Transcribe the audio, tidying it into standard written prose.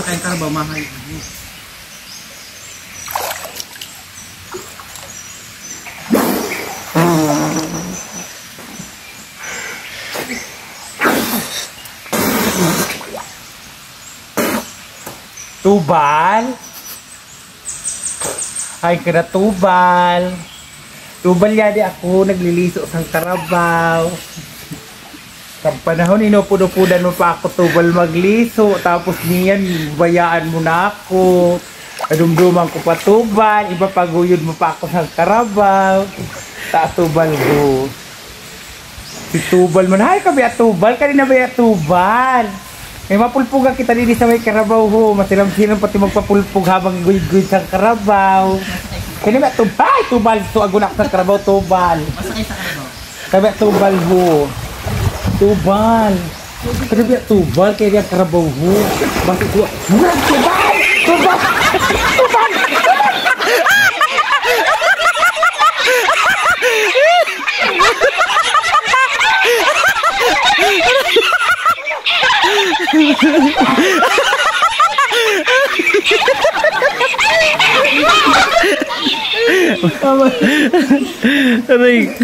kayong karabaw, mahal. Tubal? Ay ka na tubal. Tubal yadi ako, nagliliso sang karabaw. Sa panahon, inupudo-pudan mo pa ako tubal magliso. Tapos niyan, bayaan mo na ako. Adumduman ko pa tubal. Iba paguyod mo pa ako sang karabaw. Ta tubal ko. Si tubal mo na. Ay, kabi at tubal. Kanina ba at tubal? May mapulpugan kita dito sa may karabaw ho. Masilam-silam pati magpapulpug habang guyod-guyod sa karabaw. Kaya ba tubal? Tubal. Ito agunak sa karabaw. Tubal. Masakay sa karabaw. Kaya ba tubal ho. Tubal. Kaya ba tubal? Kaya ba karabaw ho. Bakit ko? Tubal! Tubal! Tubal! Aray.